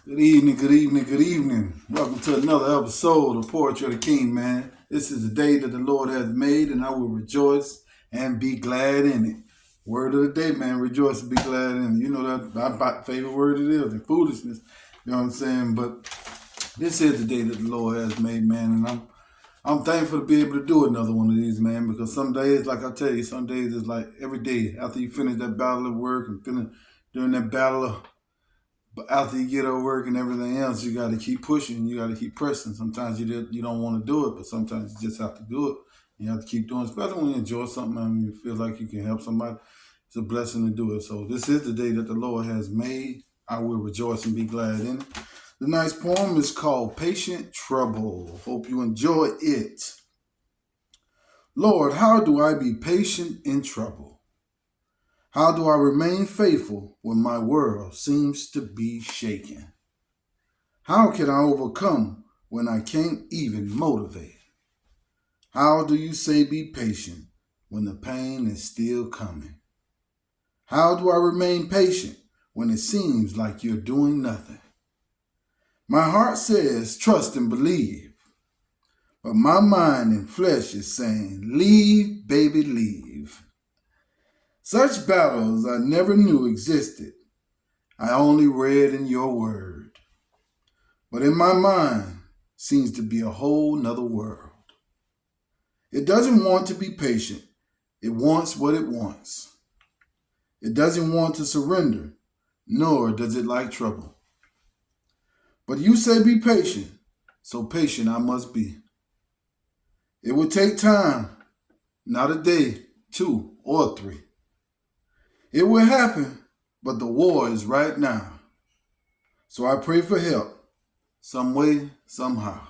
Good evening, good evening, good evening. Welcome to another episode of Poetry of the King, man. This is the day that the Lord has made, and I will rejoice and be glad in it. Word of the day, man. Rejoice and be glad in it. You know that my favorite word it is, and foolishness. You know what I'm saying? But this is the day that the Lord has made, man, and I'm thankful to be able to do another one of these, man, because some days, like I tell you, some days it's like every day after you finish that battle of work and finish during that battle of but after you get over work and everything else, you got to keep pushing. You got to keep pressing. Sometimes you don't want to do it, but sometimes you just have to do it. You have to keep doing it, especially when you enjoy something and you feel like you can help somebody. It's a blessing to do it. So this is the day that the Lord has made. I will rejoice and be glad in it. The next poem is called Patient Trouble. Hope you enjoy it. Lord, how do I be patient in trouble? How do I remain faithful when my world seems to be shaking? How can I overcome when I can't even motivate? How do you say be patient when the pain is still coming? How do I remain patient when it seems like you're doing nothing? My heart says trust and believe, but my mind and flesh is saying leave, baby, leave. Such battles I never knew existed. I only read in your word. But in my mind seems to be a whole nother world. It doesn't want to be patient. It wants what it wants. It doesn't want to surrender, nor does it like trouble. But you say be patient, so patient I must be. It will take time, not a day, two, or three. It will happen, but the war is right now. So I pray for help, some way, somehow.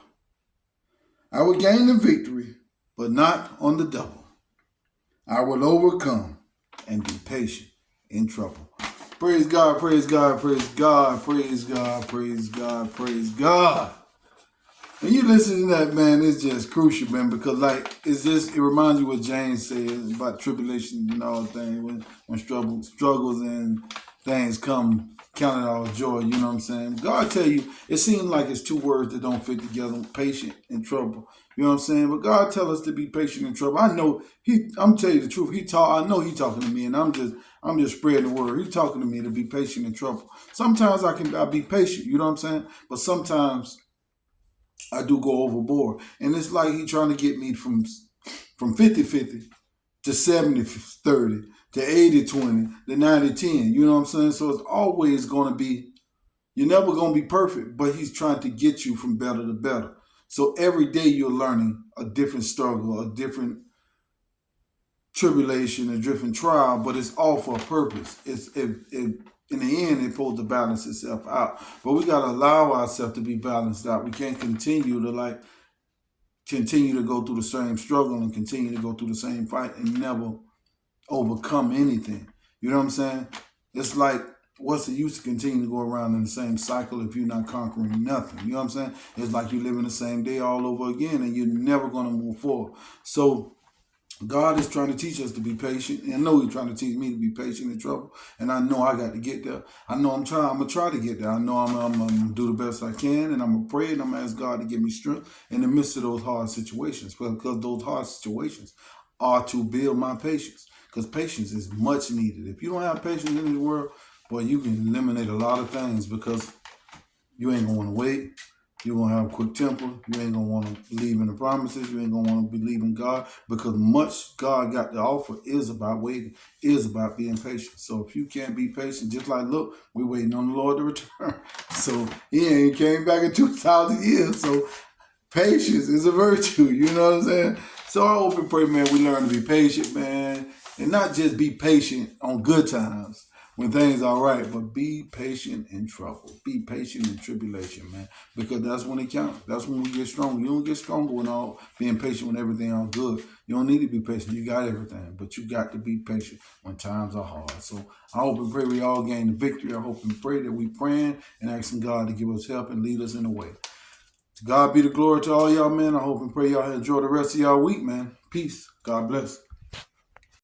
I will gain the victory, but not on the double. I will overcome and be patient in trouble. Praise God, praise God, praise God, praise God, praise God, praise God. When you listen to that, man, it's just crucial, man, because it reminds you what James says about tribulation and all things, when struggles and things come, count it all joy, you know what I'm saying? God tell you, it seems like it's two words that don't fit together, patient and trouble. You know what I'm saying? But God tell us to be patient in trouble. I know I'm telling you the truth. I know he talking to me, and I'm just spreading the word. He talking to me to be patient in trouble. Sometimes I be patient, you know what I'm saying? But sometimes I do go overboard. And it's like he trying to get me from 50-50 to 70-30 to 80-20 to 90-10. You know what I'm saying? So it's always going to be, you're never going to be perfect, but he's trying to get you from better to better. So every day you're learning a different struggle, a different tribulation, a different trial, but it's all for a purpose. In the end, it's supposed to balance itself out. But we got to allow ourselves to be balanced out. We can't continue to go through the same struggle and continue to go through the same fight and never overcome anything. You know what I'm saying? It's like, what's the use to continue to go around in the same cycle if you're not conquering nothing? You know what I'm saying? It's like you live in the same day all over again and you're never going to move forward. So God is trying to teach us to be patient. And I know he's trying to teach me to be patient in trouble. And I know I got to get there. I know I'm going to try to get there. I know I'm going to do the best I can. And I'm going to pray and I'm going to ask God to give me strength in the midst of those hard situations. Because those hard situations are to build my patience. Because patience is much needed. If you don't have patience in this world, boy, you can eliminate a lot of things because you ain't going to want to wait. You're going to have a quick temper. You ain't going to want to believe in the promises. You ain't going to want to believe in God because much God got to offer is about waiting, is about being patient. So if you can't be patient, just like, look, we're waiting on the Lord to return. So he ain't came back in 2,000 years. So patience is a virtue. You know what I'm saying? So I hope and pray, man, we learn to be patient, man, and not just be patient on good times when things are right, but be patient in trouble. Be patient in tribulation, man, because that's when it counts. That's when we get stronger. You don't get stronger when all being patient when everything all good. You don't need to be patient. You got everything, but you got to be patient when times are hard. So I hope and pray we all gain the victory. I hope and pray that we praying and asking God to give us help and lead us in the way. To God be the glory to all y'all, man. I hope and pray y'all enjoy the rest of y'all week, man. Peace. God bless.